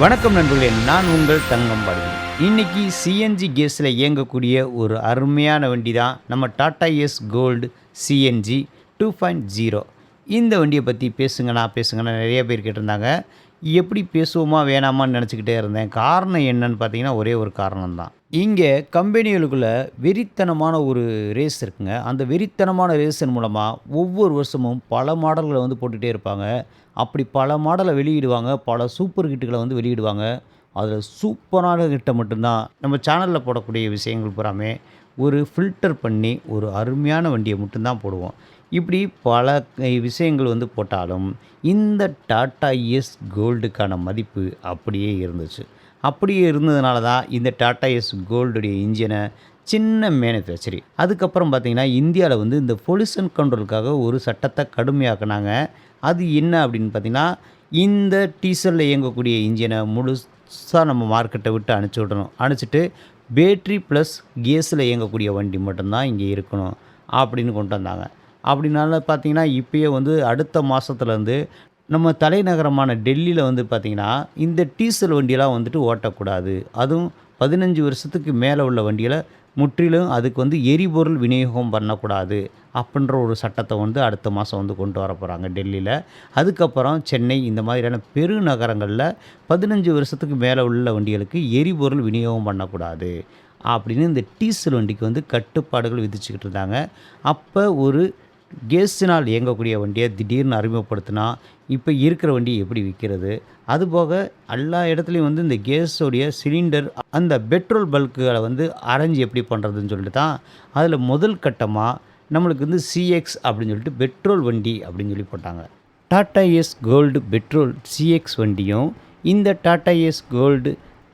வணக்கம் நண்பர்களே, நான் உங்கள் தங்கம் பாடுகிறேன். இன்னைக்கு சிஎன்ஜி கேஸில் இயங்கக்கூடிய ஒரு அருமையான வண்டி தான் நம்ம டாடா எஸ் கோல்டு சிஎன்ஜி 2.0. இந்த வண்டியை பற்றி பேசுங்கண்ணா நிறைய பேர் கேட்டிருந்தாங்க. எப்படி பேசுவோமா வேணாமான்னு நினச்சிக்கிட்டே இருந்தேன். காரணம் என்னன்னு பார்த்தீங்கன்னா, ஒரே ஒரு காரணம் தான். இங்கே கம்பெனிகளுக்குள்ள வெறித்தனமான ஒரு ரேஸ் இருக்குங்க. அந்த வெறித்தனமான ரேஸின் மூலமாக ஒவ்வொரு வருஷமும் பல மாடல்களை வந்து போட்டுகிட்டே இருப்பாங்க. அப்படி பல மாடலை வெளியிடுவாங்க, பல சூப்பர் ஹிட்டுகளை வந்து வெளியிடுவாங்க. அதில் சூப்பரான ஹிட்டை மட்டும்தான் நம்ம சேனலில் போடக்கூடிய விஷயங்கள் பூராமே ஒரு ஃபில்டர் பண்ணி ஒரு அருமையான வண்டியை மட்டும்தான் போடுவோம். இப்படி பல விஷயங்கள் வந்து போட்டாலும் இந்த டாடா எஸ் கோல்டுக்கான மதிப்பு அப்படியே இருந்துச்சு. அப்படியே இருந்ததுனால தான் இந்த டாடா எஸ் கோல்டுடைய இன்ஜினை சின்ன மேனுஃபேக்சரிங் அதுக்கப்புறம் பார்த்திங்கன்னா இந்தியாவில் வந்து இந்த பொல்யூஷன் கண்ட்ரோலுக்காக ஒரு சட்டத்தை கடுமையாக்குனாங்க. அது என்ன அப்படின்னு பார்த்திங்கன்னா, இந்த டீசலில் இயங்கக்கூடிய இன்ஜினை முழுசாக நம்ம மார்க்கெட்டை விட்டு அனுப்பிச்சி விடணும். அனுப்பிச்சிட்டு பேட்ரி ப்ளஸ் கேஸில் இயங்கக்கூடிய வண்டி மட்டும்தான் இங்கே இருக்கணும் அப்படின்னு கொண்டு வந்தாங்க. அப்படினால பார்த்திங்கன்னா இப்போயே வந்து அடுத்த மாதத்துலேருந்து நம்ம தலைநகரமான டெல்லியில் வந்து பார்த்திங்கன்னா இந்த டீசல் வண்டியெல்லாம் வந்துட்டு ஓட்டக்கூடாது. அதுவும் 15 வருஷத்துக்கு மேலே உள்ள வண்டியில் முற்றிலும் அதுக்கு வந்து எரிபொருள் விநியோகம் பண்ணக்கூடாது அப்படின்ற ஒரு சட்டத்தை வந்து அடுத்த மாதம் வந்து கொண்டு வர போகிறாங்க டெல்லியில். அதுக்கப்புறம் சென்னை இந்த மாதிரியான பெருநகரங்களில் 15 வருஷத்துக்கு மேலே உள்ள வண்டிகளுக்கு எரிபொருள் விநியோகம் பண்ணக்கூடாது அப்படின்னு இந்த டீசல் வண்டிக்கு வந்து கட்டுப்பாடுகள் விதிச்சுக்கிட்டு இருந்தாங்க. அப்போ ஒரு கேஸினால் இயங்கக்கூடிய வண்டியை திடீர்னு அறிமுகப்படுத்தினா இப்போ இருக்கிற வண்டியை எப்படி விற்கிறது? அதுபோக எல்லா இடத்துலையும் வந்து இந்த கேஸோடைய சிலிண்டர் அந்த பெட்ரோல் பல்க்குகளை வந்து அரேஞ்ச் எப்படி பண்ணுறதுன்னு சொல்லிட்டு தான் அதில் முதல் கட்டமாக நம்மளுக்கு வந்து சிஎக்ஸ் அப்படின்னு சொல்லிட்டு பெட்ரோல் வண்டி அப்படின்னு சொல்லி போட்டாங்க. Tata Ace Gold petrol CX வண்டியும் இந்த டாடா எஸ் கோல்டு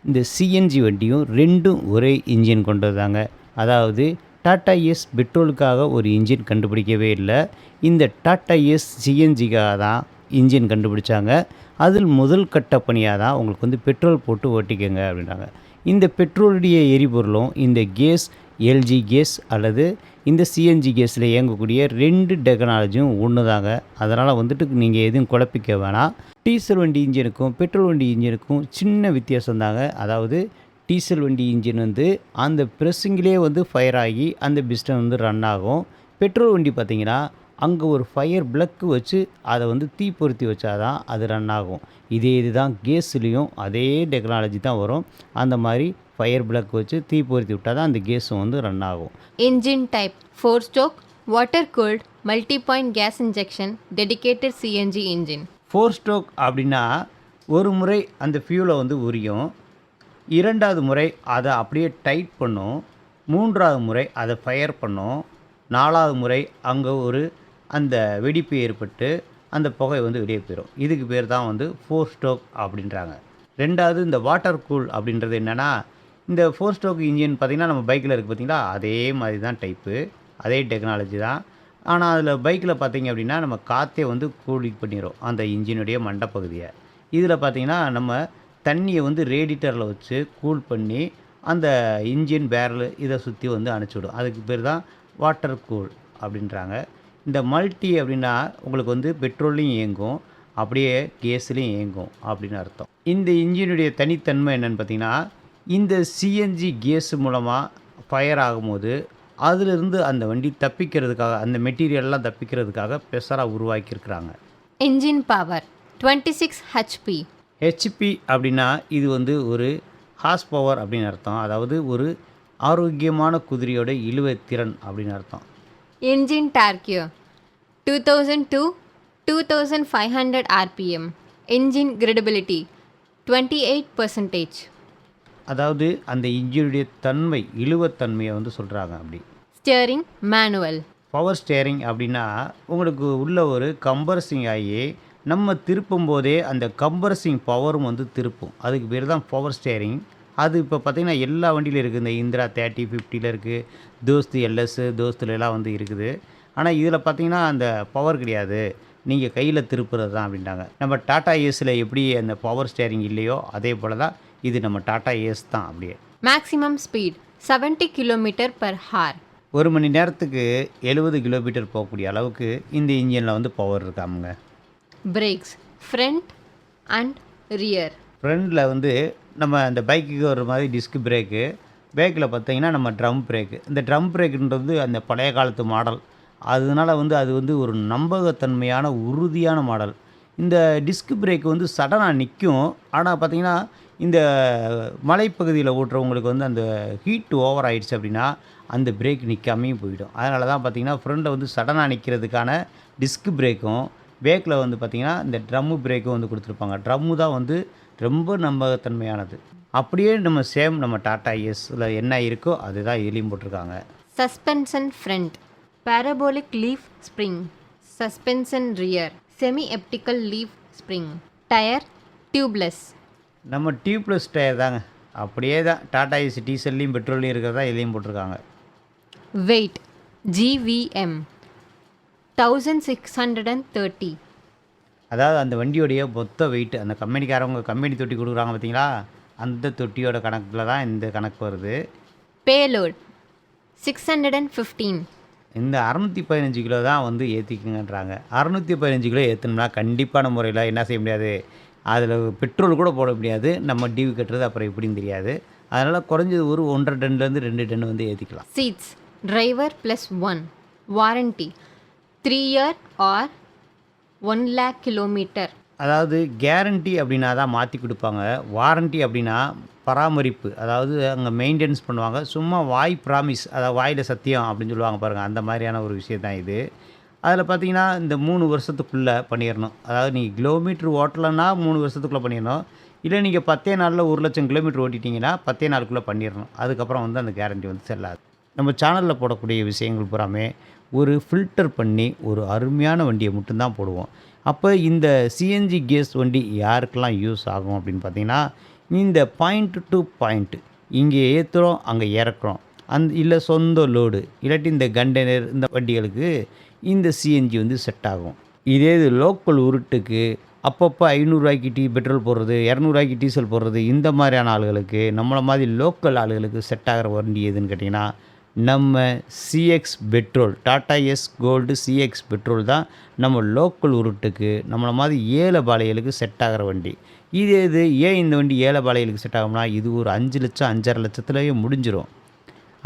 இந்த சிஎன்ஜி வண்டியும் ரெண்டும் ஒரே இன்ஜின் கொண்டு வந்தாங்க. அதாவது டாடா எஸ் பெட்ரோலுக்காக ஒரு இன்ஜின் கண்டுபிடிக்கவே இல்லை. இந்த டாடா எஸ் சிஎன்ஜிக்காக தான் இன்ஜின் கண்டுபிடிச்சாங்க. அதில் முதல் கட்ட பணியாக தான் உங்களுக்கு வந்து பெட்ரோல் போட்டு ஓட்டிக்கங்க அப்படின்றாங்க. இந்த பெட்ரோலுடைய எரிபொருளும் இந்த கேஸ் எல்ஜி கேஸ் அல்லது இந்த சிஎன்ஜி கேஸில் இயங்கக்கூடிய 2 டெக்னாலஜியும் ஒன்று தாங்க. அதனால் வந்துட்டு நீங்கள் எதுவும் குழப்பிக்க வேணாம். டீசல் வண்டி இன்ஜினுக்கும் பெட்ரோல் வண்டி இன்ஜினுக்கும் சின்ன வித்தியாசம் தாங்க. அதாவது டீசல் வண்டி இன்ஜின் வந்து அந்த ப்ரெஸ்ஸிங்கிலே வந்து ஃபயர் ஆகி அந்த பிஸ்டன் வந்து ரன் ஆகும். பெட்ரோல் வண்டி பார்த்திங்கன்னா அங்கே ஒரு ஃபயர் பிளக்கு வச்சு அதை வந்து தீ பொருத்தி வச்சா தான் அது ரன் ஆகும். இதுதான் கேஸ்லேயும் அதே டெக்னாலஜி தான் வரும். அந்த மாதிரி ஃபயர் பிளக் வச்சு தீ பொருத்தி விட்டால் தான் அந்த கேஸும் வந்து ரன் ஆகும். Engine type 4 stroke water cooled multi point gas injection dedicated CNG engine. 4 stroke அப்படின்னா ஒரு முறை அந்த ஃபியூலை வந்து உரியும், 2வது முறை அதை அப்படியே டைட் பண்ணும், 3வது முறை அதை ஃபயர் பண்ணும், 4வது முறை அங்கே ஒரு அந்த வெடிப்பு ஏற்பட்டு அந்த புகை வந்து வெளியே போயிடும். இதுக்கு பேர் தான் வந்து 4 ஸ்ட்ரோக் அப்படின்றாங்க. 2வது இந்த வாட்டர் கூல் அப்படின்றது என்னென்னா, இந்த 4 ஸ்ட்ரோக் இன்ஜின் பார்த்திங்கன்னா நம்ம பைக்கில் இருக்குது பார்த்திங்களா, அதே மாதிரி தான் டைப்பு, அதே டெக்னாலஜி தான். ஆனால் அதில் பைக்கில் பார்த்திங்க அப்படின்னா நம்ம காற்றே வந்து கூலிங் பண்ணிடும் அந்த இன்ஜினுடைய மண்டப்பகுதியை. இதில் பார்த்திங்கன்னா நம்ம தண்ணியை வந்து ரேடிட்டரில் வச்சு கூல் பண்ணி அந்த இன்ஜின் பேரல் இதை சுற்றி வந்து அனுப்பிச்சிவிடும். அதுக்கு பேர் தான் வாட்டர் கூல் அப்படின்றாங்க. இந்த மல்டி அப்படின்னா உங்களுக்கு வந்து பெட்ரோல்லையும் இயங்கும், அப்படியே கேஸ்லேயும் இயங்கும் அப்படின்னு அர்த்தம். இந்த இன்ஜினுடைய தனித்தன்மை என்னென்னு பார்த்திங்கன்னா, இந்த சிஎன்ஜி கேஸ் மூலமாக ஃபயர் ஆகும்போது அதிலிருந்து அந்த வண்டி தப்பிக்கிறதுக்காக அந்த மெட்டீரியல்லாம் தப்பிக்கிறதுக்காக ஸ்பெஷலாக உருவாக்கியிருக்கிறாங்க. Engine power 26 HP. ஹெச்பி அப்படின்னா இது வந்து ஒரு ஹார்ஸ் பவர் அப்படின்னு அர்த்தம். அதாவது ஒரு ஆரோக்கியமான குதிரையோட இழுவைத்திறன் அப்படின்னு அர்த்தம். Engine torque 2000 to 2500 RPM. Engine credibility 28%. அதாவது அந்த இன்ஜினுடைய தன்மை இழுவத்தன்மையை வந்து சொல்கிறாங்க. அப்படி ஸ்டியரிங் மேனுவல். பவர் ஸ்டியரிங் அப்படின்னா உங்களுக்கு உள்ள ஒரு கம்பர்சிங் ஆகி நம்ம திருப்பும் போதே அந்த கம்ப்ரஸிங் பவரும் வந்து திருப்பும். அதுக்கு பேர் தான் பவர் ஸ்டியரிங். அது இப்போ பார்த்திங்கன்னா எல்லா வண்டியிலும் இருக்குது. இந்த இந்திரா 30, 50 இருக்குது, தோஸ்து எல்எஸ் தோஸ்துலாம் வந்து இருக்குது. ஆனால் இதில் பார்த்திங்கன்னா அந்த பவர் கிடையாது, நீங்கள் கையில் திருப்புறது தான் அப்படின்ட்டாங்க. நம்ம டாடா ஏஸில் எப்படி அந்த பவர் ஸ்டியரிங் இல்லையோ அதே போல் தான் இது நம்ம டாடா ஏஸ் தான். அப்படியே மேக்ஸிமம் ஸ்பீட் 70 km/h. ஒரு மணி நேரத்துக்கு 70 கிலோமீட்டர் போகக்கூடிய அளவுக்கு இந்த இன்ஜினில் வந்து பவர் இருக்காமுங்க. Brakes front and rear. ஃப்ரண்டில் வந்து நம்ம அந்த பைக்குக்கு ஒரு மாதிரி டிஸ்க் பிரேக்கு, பேக்கில் பார்த்தீங்கன்னா நம்ம ட்ரம் பிரேக்கு. இந்த ட்ரம் பிரேக்குன்றது அந்த பழைய காலத்து மாடல். அதனால வந்து அது வந்து ஒரு நம்பகத்தன்மையான உறுதியான மாடல். இந்த டிஸ்க் பிரேக் வந்து சடனா நிக்கும். ஆனா பார்த்தீங்கன்னா, இந்த மலைப்பகுதியில ஓட்டுறவங்களுக்கு வந்து அந்த ஹீட் ஓவர் ஆயிடுச்சு அப்படின்னா, அந்த பிரேக் நிக்காமயே போயிடும். அதனால தான் பார்த்தீங்கன்னா, ஃப்ரண்ட்ல வந்து சடனா நிக்கிறதுக்கான டிஸ்க் பிரேக்கும், பேக்ல வந்து பார்த்தீங்கன்னா, இந்த ட்ரம் பிரேக்கும் வந்து குடுத்துருப்பாங்க. ட்ரம்மு தான் வந்து ரொம்ப நம்பகத்தன்மையானது. அப்படியே நம்ம சேம் நம்ம டாடா ஏஸ்ல என்ன இருக்கோ, அதுதான் இதுலயும் போட்டிருக்காங்க. Suspension front, parabolic leaf spring, suspension rear, semi-elliptical leaf spring, tire tubeless, நம்ம டியூப்லெஸ் டயர் தாங்க. அப்படியே தான் டாடா ஏஸ் டீசல்லையும், பெட்ரோல்லையும் இருக்கிறதா இதுலயும் போட்டிருக்காங்க. weight GVM 1630, அதாவது அந்த வண்டியோடைய மொத்த வெயிட் அந்த கம்பெனிக்காரவங்க கம்பெனி தொட்டி குடுக்குறாங்க பார்த்தீங்களா? அந்த தொட்டியோட கணக்குல தான் இந்த கணக்கு வருது. payload 615, இந்த 615 கிலோ தான் வந்து ஏத்திக்குங்கன்றாங்க. 615 கிலோ ஏத்தணும்னா கண்டிப்பான முறையில என்ன செய்ய முடியாது, அதில பெட்ரோல் கூட போட முடியாது. நம்ம டியூ கட்டுறது அப்புறம் எப்படின்னு தெரியாது. அதனால குறைஞ்சது ஒரு 1 1/2 டன்லேருந்து 2 டன் வந்து ஏத்திக்கலாம். seats driver plus 1, warranty 3 year or 1 lakh kilometer, அதாவது கேரண்டி அப்படின்னா தான் மாத்தி குடுப்பாங்க. வாரண்டி அப்படின்னா பராமரிப்பு. அதாவது அங்க மெயின்டெனன்ஸ் பண்ணுவாங்க. சும்மா வாய் ப்ராமிஸ் அதாவது வாயில சத்தியம் அப்படின்னு சொல்லுவாங்க பாருங்க. அந்த மாதிரியான ஒரு விஷயம் தான் இது. அதில பார்த்தீங்கன்னா, இந்த 3 வருஷத்துக்குள்ள பண்ணிறணும். அதாவது நீங்க கிலோமீட்டர் ஓட்டலன்னா 3 வருஷத்துக்குள்ள பண்ணிறணும். இல்ல நீங்க 10 நாள்ல 1,00,000 கிலோமீட்டர் ஓட்டிட்டீங்கன்னா 10 நாளுக்குள்ள பண்ணிறணும். அதுக்கப்புறம் வந்து அந்த கேரண்டி வந்து செல்லாது. நம்ம சேனல்ல போடக்கூடிய விஷயங்கள் பூராமே ஒரு ஃபில்டர் பண்ணி ஒரு அருமையான வண்டிய மட்டும் தான் போடுவோம். அப்ப இந்த சிஎன்ஜி கேஸ் வண்டி யாருக்கெல்லாம் யூஸ் ஆகும் அப்படின்னு பார்த்தீங்கன்னா, இந்த பாயிண்ட் டூ பாயிண்ட் இங்கே ஏத்துறோம், அங்க இறக்குறோம். இல்ல சொந்த லோடு இல்லாட்டி இந்த கண்டெய்னர் இந்த வண்டிகளுக்கு இந்த சிஎன்ஜி வந்து செட் ஆகும். இதே இது லோக்கல் உருட்டுக்கு அப்பப்போ ரூ. 500க்கு பெட்ரோல் போடுறது, ரூ. 200க்கு டீசல் போடுறது இந்த மாதிரியான ஆளுகளுக்கு, நம்மள மாதிரி லோக்கல் ஆளுகளுக்கு செட் ஆகிற வண்டி எதுன்னு கேட்டிங்கன்னா, நம்ம CX petrol Tata Ace Gold CX petrol தான் நம்ம லோக்கல் உருட்டுக்கு நம்மள மாதிரி ஏலபாளையலுக்கு செட் ஆகிற வண்டி. இது ஏன் இந்த வண்டி ஏலபாளையலுக்கு செட் ஆகும்னா, இது ஒரு 5 லட்சம் 5.5 லட்சத்துலேயே முடிஞ்சிடும்.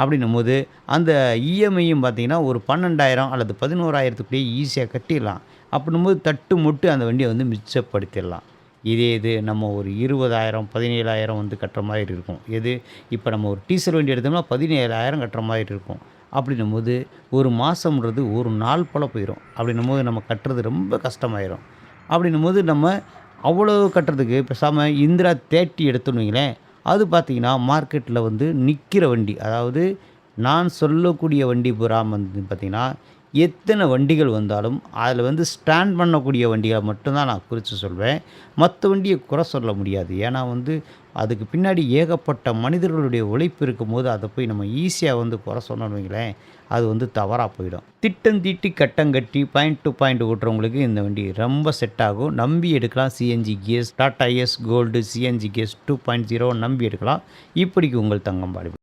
அப்படின்னும்போது அந்த இஎம்ஐயும் பார்த்தீங்கன்னா, ஒரு 12,000 அல்லது 11,000க்குள்ளேயே ஈஸியாக கட்டிடலாம். அப்படின்னும்போது தட்டு முட்டு அந்த வண்டியை வந்து மிச்சப்படுத்திடலாம். இது நம்ம ஒரு 20,000 17,000 வந்து கட்டுற மாதிரி இருக்கும். இப்போ நம்ம ஒரு டீசல் வண்டி எடுத்தோம்னா 17,000 கட்டுற மாதிரி இருக்கும். அப்படின்னும்போது ஒரு மாதம்ன்றது ஒரு நாள் போல் போயிடும். அப்படின்னும்போது நம்ம கட்டுறது ரொம்ப கஷ்டமாயிரும். அப்படின்னும்போது நம்ம அவ்வளோ கட்டுறதுக்கு பேசாம இந்திரா 30 எடுத்தோன்னு வைங்களேன், அது பார்த்தீங்கன்னா மார்க்கெட்டில் வந்து நிற்கிற வண்டி. அதாவது நான் சொல்லக்கூடிய வண்டி பூராம் வந்து பார்த்தீங்கன்னா, எத்தனை வண்டிகள் வந்தாலும் அதில் வந்து ஸ்டாண்ட் பண்ணக்கூடிய வண்டிகளை மட்டும்தான் நான் குறித்து சொல்வேன். மற்ற வண்டியை குறை சொல்ல முடியாது. ஏன்னா வந்து அதுக்கு பின்னாடி ஏகப்பட்ட மனிதர்களுடைய உழைப்பு இருக்கும்போது அதை போய் நம்ம ஈஸியாக வந்து குறை சொன்னோம்னு வைங்களேன், அது வந்து தவறாக போயிடும். திட்டம் தீட்டி கட்டம் கட்டி பாயிண்ட் டு பாயிண்ட் ஓட்டுறவங்களுக்கு இந்த வண்டி ரொம்ப செட் ஆகும். நம்பி எடுக்கலாம். CNG gas Tata Ace Gold CNG gas 2.0 நம்பி எடுக்கலாம். இப்படிக்கு உங்கள் தங்கம்பாடி.